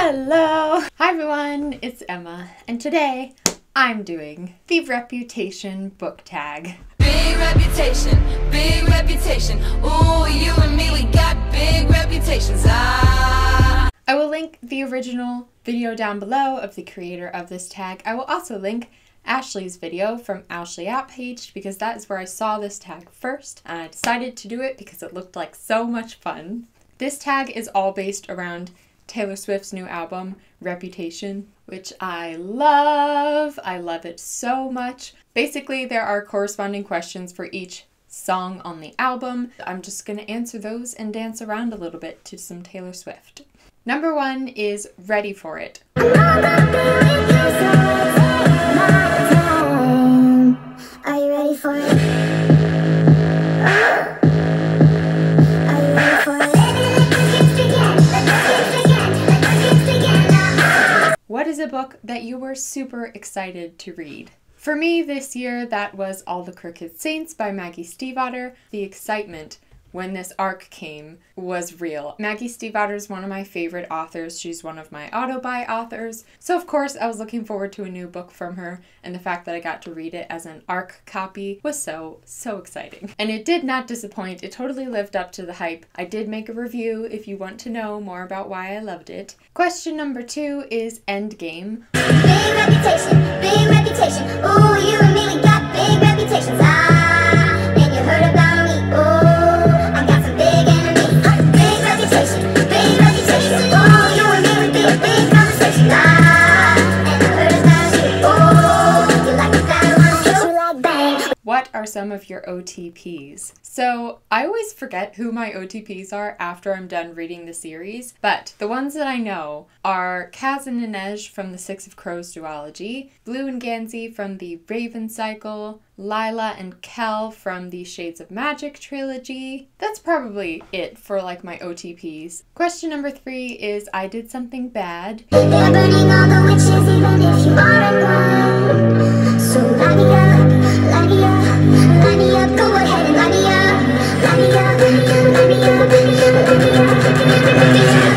Hello! Hi everyone, it's Emma, and today I'm doing the Reputation book tag. Big reputation, ooh, you and me, we got big reputations, I will link the original video down below of the creator of this tag. I will also link Ashley's video from Ashley App page because that is where I saw this tag first, and I decided to do it because it looked like so much fun. This tag is all based around Taylor Swift's new album, Reputation, which I love. I love it so much. Basically, there are corresponding questions for each song on the album. I'm just going to answer those and dance around a little bit to some Taylor Swift. Number 1 is Ready for It. Are you ready for it? What is a book that you were super excited to read? For me this year, that was All the Crooked Saints by Maggie Stiefvater. The excitement when this arc came was real. Maggie Stiefvater is one of my favorite authors. She's one of my auto-buy authors. So of course I was looking forward to a new book from her, and the fact that I got to read it as an arc copy was so exciting. And it did not disappoint. It totally lived up to the hype. I did make a review if you want to know more about why I loved it. Question number 2 is Endgame. Big reputation, ooh, you and me, we got big reputations, and you heard about me, ooh, I got some big enemies, big reputation, ooh, you and me, we big conversations, and I heard about you, ooh, you like the bad ones, you like bang. What are some of your OTPs? So I always forget who my OTPs are after I'm done reading the series, but the ones that I know are Kaz and Inej from the Six of Crows duology, Blue and Gansey from the Raven Cycle, Lila and Kel from the Shades of Magic trilogy. That's probably it for like my OTPs. Question number 3 is I Did Something Bad. They're burning all the witches even if you aren't one. So light me up, light me up, light me up, go ahead and light me up. Light me up, light me up, light me up, light me up, light me up, light me up.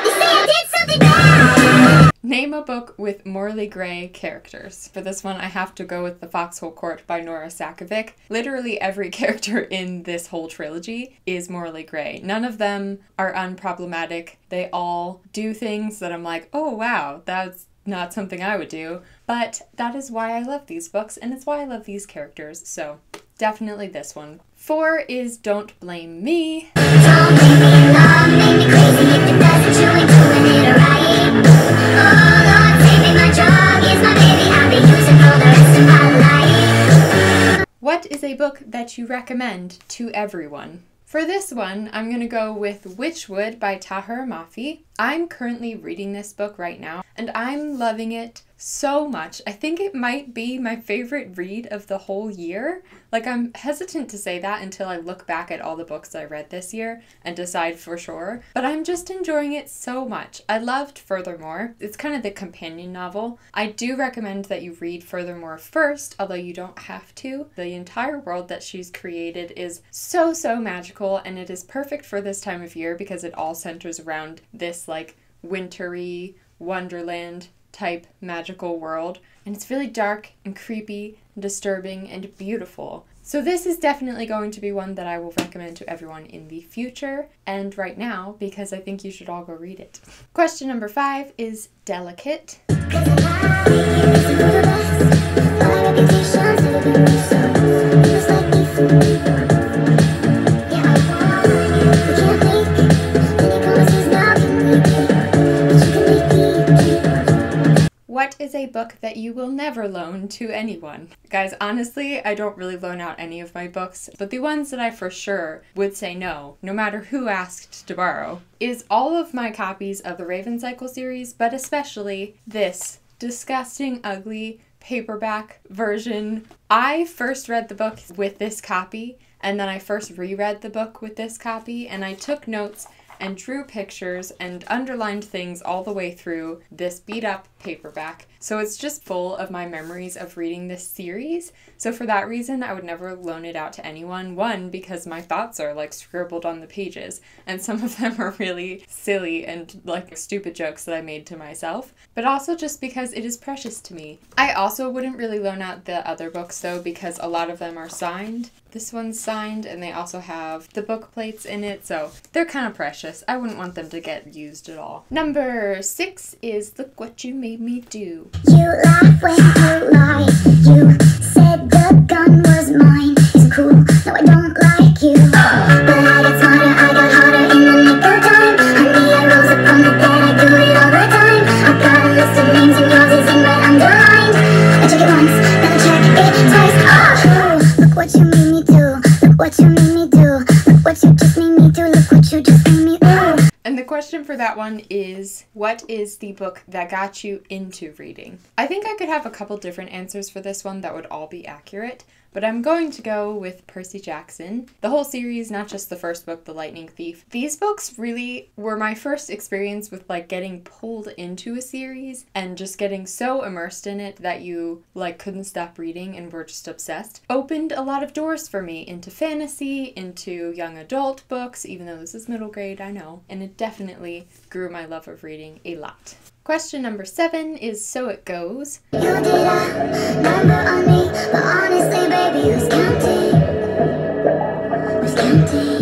You say I did something bad. Name a book with morally gray characters. For this one, I have to go with The Foxhole Court by Nora Sakovic. Literally every character in this whole trilogy is morally gray. None of them are unproblematic. They all do things that I'm like, oh wow, that's not something I would do. But that is why I love these books, and it's why I love these characters. So definitely this one. 4 is Don't Blame Me. Don't make me love, make me crazy if it doesn't, you ain't doing it right. Oh Lord, take me, my drug is my baby, I'll be using for the rest of my life. What is a book that you recommend to everyone? For this one, I'm going to go with Witchwood by Tahir Mafi. I'm currently reading this book right now, and I'm loving it so much. I think it might be my favorite read of the whole year. Like, I'm hesitant to say that until I look back at all the books I read this year and decide for sure, but I'm just enjoying it so much. I loved Furthermore. It's kind of the companion novel. I do recommend that you read Furthermore first, although you don't have to. The entire world that she's created is so magical, and it is perfect for this time of year because it all centers around this like wintry wonderland type magical world, and it's really dark and creepy and disturbing and beautiful. So this is definitely going to be one that I will recommend to everyone in the future and right now because I think you should all go read it. Question number 5 is Delicate. What is a book that you will never loan to anyone? Guys, honestly, I don't really loan out any of my books, but the ones that I for sure would say no matter who asked to borrow, is all of my copies of the Raven Cycle series, but especially this disgusting, ugly paperback version. I first read the book with this copy, and then I first reread the book with this copy, and I took notes and drew pictures and underlined things all the way through this beat up paperback. So it's just full of my memories of reading this series. So for that reason, I would never loan it out to anyone. One, because my thoughts are like scribbled on the pages, and some of them are really silly and like stupid jokes that I made to myself, but also just because it is precious to me. I also wouldn't really loan out the other books though, because a lot of them are signed. This one's signed, and they also have the book plates in it, so they're kind of precious. I wouldn't want them to get used at all. Number 6 is Look What You Made Me Do. You laugh when you lie. You said the gun was mine. It's cool. No, I don't like you. But I got smarter, I got harder in the nick of time. Honey, I rose up from the dead, I do it all the time. I got a list of names and yours is in red underlined. I check it once, then I check it twice. Oh, look what you made me do. Look what you made me do. Look what you just made me do. Look what you just made me do. And the question for that one is, what is the book that got you into reading? I think I could have a couple different answers for this one that would all be accurate, but I'm going to go with Percy Jackson. The whole series, not just the first book, The Lightning Thief. These books really were my first experience with like getting pulled into a series and just getting so immersed in it that you like couldn't stop reading and were just obsessed. Opened a lot of doors for me into fantasy, into young adult books, even though this is middle grade, I know. And it definitely grew my love of reading a lot. Question number 7 is So It Goes. You did a number on me, but honestly, baby, who's counting? Who's counting?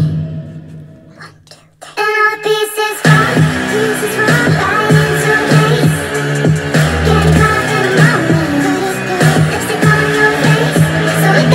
1, 2, 3. And all the pieces fall right into place. Getting caught in a moment, lipstick on your face. So it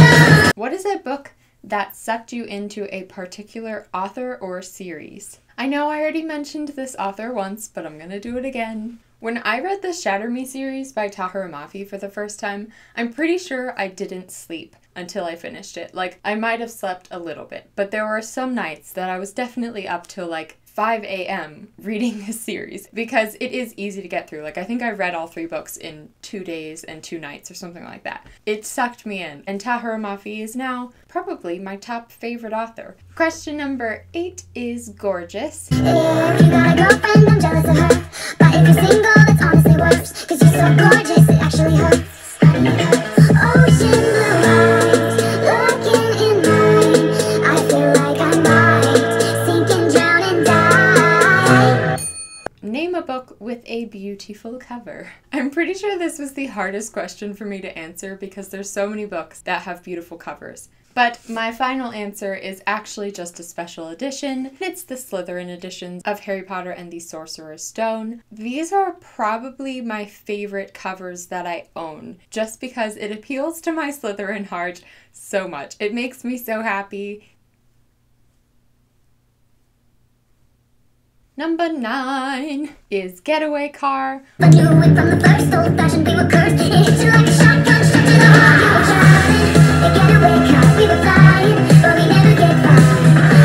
goes. What is a book that sucked you into a particular author or series? I know I already mentioned this author once, but I'm gonna do it again. When I read the Shatter Me series by Tahereh Mafi for the first time, I'm pretty sure I didn't sleep until I finished it. Like, I might have slept a little bit, but there were some nights that I was definitely up till like 5 a.m. reading this series because it is easy to get through. Like, I think I read all 3 books in 2 days and 2 nights or something like that. It sucked me in, and Tahereh Mafi is now probably my top favorite author. Question number 8 is Gorgeous. If you got a girlfriend, I'm jealous of her. But if you're single, it's honestly worse. 'Cause you're so gorgeous, it actually hurts. Honey, it hurts. Ocean blue eyes, looking in mine. I feel like I might sink and drown and die. Name a book with a beautiful cover. I'm pretty sure this was the hardest question for me to answer because there's so many books that have beautiful covers. But my final answer is actually just a special edition. It's the Slytherin editions of Harry Potter and the Sorcerer's Stone. These are probably my favorite covers that I own, just because it appeals to my Slytherin heart so much. It makes me so happy. Number 9 is Getaway Car. But you went from the first old-fashioned we were cursed. It hit you like a shotgun, struck to the heart. You were driving the getaway car. We were flying, but we never get far.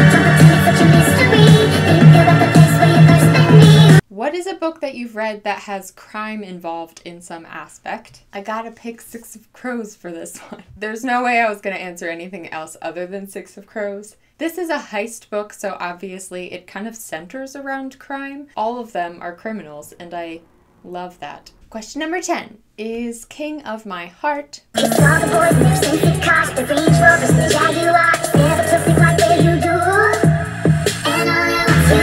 Jumping to it's such a mystery. Think about the place where you first met me. What is a book that you've read that has crime involved in some aspect? I gotta pick Six of Crows for this one. There's no way I was gonna answer anything else other than Six of Crows. This is a heist book, so obviously it kind of centers around crime. All of them are criminals, and I love that. Question number 10 is King of My Heart. All the boys in their safety cars, the Range Rovers, the Jaguars, never took me like they you do. And all that wants you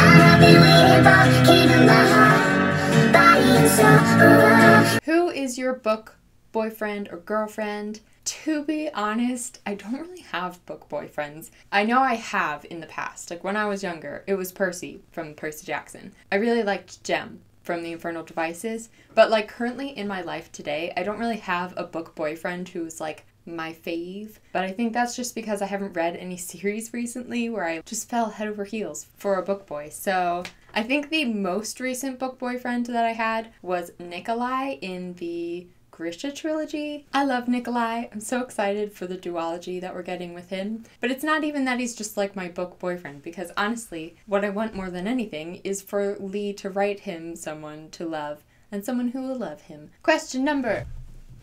I've been waiting for, King of my heart, body and soul. Who is your book boyfriend or girlfriend? To be honest, I don't really have book boyfriends. I know I have in the past. Like when I was younger, it was Percy from Percy Jackson. I really liked Jem from The Infernal Devices. But like currently in my life today, I don't really have a book boyfriend who's like my fave. But I think that's just because I haven't read any series recently where I just fell head over heels for a book boy. So I think the most recent book boyfriend that I had was Nikolai in the Grisha trilogy. I love Nikolai. I'm so excited for the duology that we're getting with him. But it's not even that he's just like my book boyfriend, because honestly, what I want more than anything is for Lee to write him someone to love and someone who will love him. Question number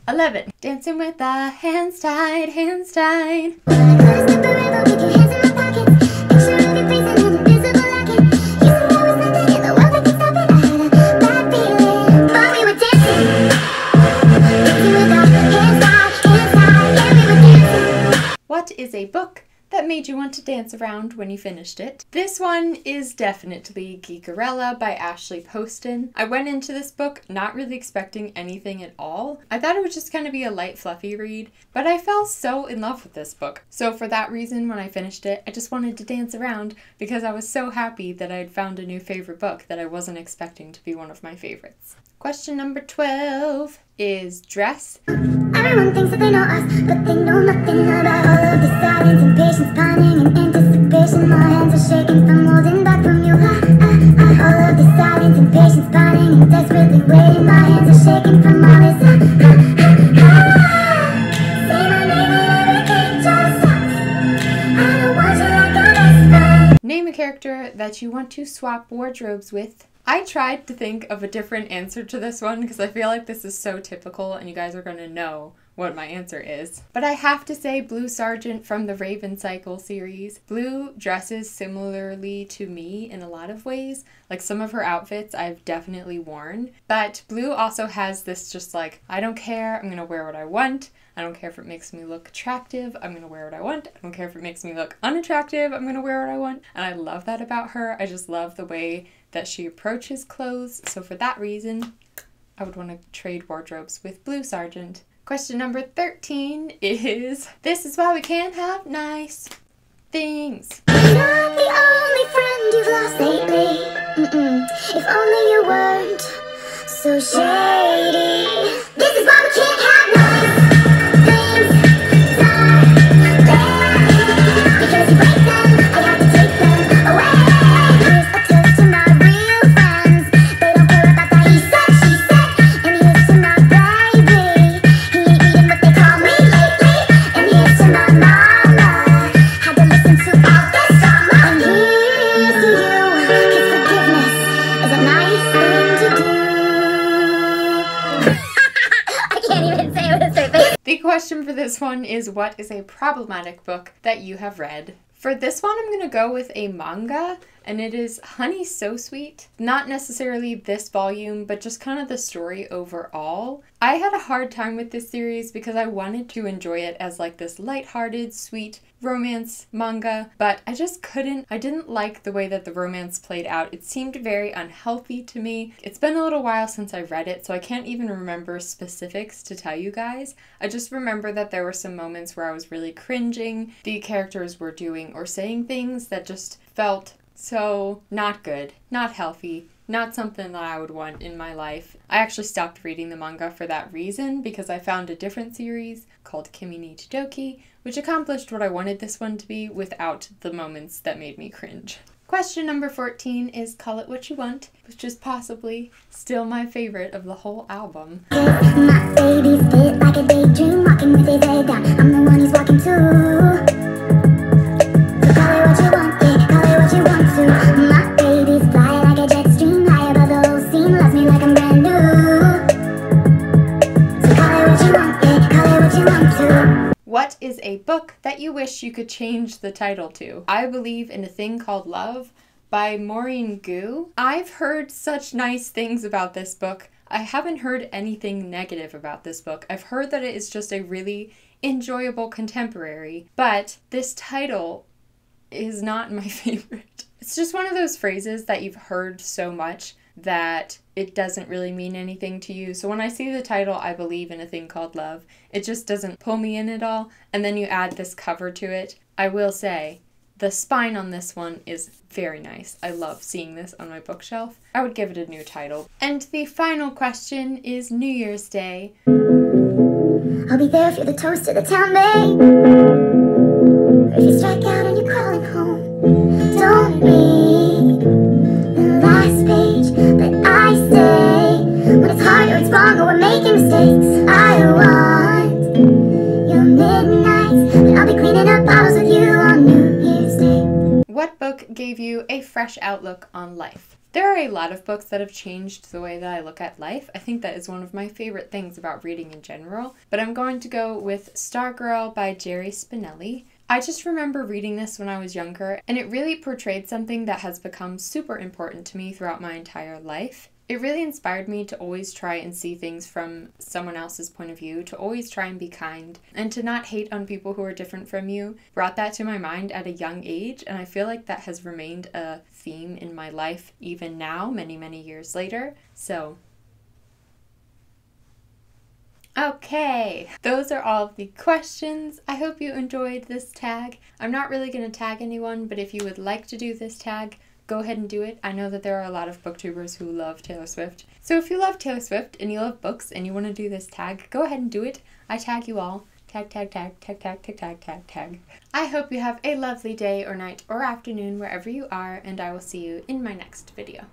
11. Dancing with the hands tied, hands tied. When I go to skip the river, we can hands in my pockets. Picture of you freezing and invisible like want to dance around when you finished it. This one is definitely Geekerella by Ashley Poston. I went into this book not really expecting anything at all. I thought it was just going to be a light, fluffy read, but I fell so in love with this book. So for that reason, when I finished it, I just wanted to dance around because I was so happy that I had found a new favorite book that I wasn't expecting to be one of my favorites. Question number 12 is Dress. Everyone thinks that they know us, but they know nothing about all of the silence and patience, pining and anticipation. My hands are shaking from holding back from you. All of the silence and patience, pining and desperately waiting. My hands are shaking from all this. Say my name and everything just stops. I don't want you like a best friend. Name a character that you want to swap wardrobes with. I tried to think of a different answer to this one because I feel like this is so typical and you guys are going to know what my answer is. But I have to say Blue Sergeant from the Raven Cycle series. Blue dresses similarly to me in a lot of ways. Like some of her outfits I've definitely worn. But Blue also has this just like, I don't care, I'm going to wear what I want. I don't care if it makes me look attractive, I'm going to wear what I want. I don't care if it makes me look unattractive, I'm going to wear what I want. And I love that about her. I just love the way that she approaches clothes. So for that reason, I would want to trade wardrobes with Blue Sergeant. Question number 13 is, this is why we can't have nice things. You're not the only friend you've lost lately. If only you weren't so shady. This is why we can't have nice things. Because you break them, I have to take them away. Here's a toast to my real friends. They don't care about that he said, she said. And here's to my baby. He ain't eating what they call me lately. And here's to my mama. Had to listen to all this drama. And here's to you, 'cause forgiveness is a nice thing to do. I can't even say it with a straight face. The question for this one is, what is a problematic book that you have read? For this one, I'm going to go with a manga, and it is Honey So Sweet. Not necessarily this volume, but just kind of the story overall. I had a hard time with this series because I wanted to enjoy it as like this lighthearted, sweet romance manga, but I just couldn't. I didn't like the way that the romance played out. It seemed very unhealthy to me. It's been a little while since I read it, so I can't even remember specifics to tell you guys. I just remember that there were some moments where I was really cringing. The characters were doing or saying things that just felt so not good, not healthy, not something that I would want in my life. I actually stopped reading the manga for that reason because I found a different series called Kimi ni Chidoki, which accomplished what I wanted this one to be without the moments that made me cringe. Question number 14 is Call It What You Want, which is possibly still my favorite of the whole album. My baby's fit like a daydream, walking with his head down. I'm the one he's walking to. So call it what you want, yeah, call it what you want to. My baby's fly like a jet stream, high above the whole scene, loves me like I'm brand new. So call it what you want, yeah, call it what you want to. What is a book that you wish you could change the title to? I Believe in a Thing Called Love by Maureen Gu. I've heard such nice things about this book. I haven't heard anything negative about this book. I've heard that it is just a really enjoyable contemporary, but this title is not my favorite. It's just one of those phrases that you've heard so much that it doesn't really mean anything to you. So when I see the title, I Believe in a Thing Called Love, it just doesn't pull me in at all. And then you add this cover to it. I will say, the spine on this one is very nice. I love seeing this on my bookshelf. I would give it a new title. And the final question is New Year's Day. I'll be there if you're the toast of the town, babe. Or if you strike out and you're crawling home. Don't read the last page, but I stay. When it's hard or it's wrong or we're making mistakes, I want your midnights, but I'll be cleaning up bottles with you on New Year's Day. What book gave you a fresh outlook on life? There are a lot of books that have changed the way that I look at life. I think that is one of my favorite things about reading in general, but I'm going to go with Stargirl by Jerry Spinelli. I just remember reading this when I was younger, and it really portrayed something that has become super important to me throughout my entire life. It really inspired me to always try and see things from someone else's point of view, to always try and be kind, and to not hate on people who are different from you. Brought that to my mind at a young age, and I feel like that has remained a theme in my life even now, many, many years later. So okay, those are all of the questions. I hope you enjoyed this tag. I'm not really going to tag anyone, but if you would like to do this tag, go ahead and do it. I know that there are a lot of booktubers who love Taylor Swift. So if you love Taylor Swift and you love books and you want to do this tag, go ahead and do it. I tag you all. Tag, tag, tag, tag, tag, tag, tag, tag, tag. I hope you have a lovely day or night or afternoon wherever you are, and I will see you in my next video.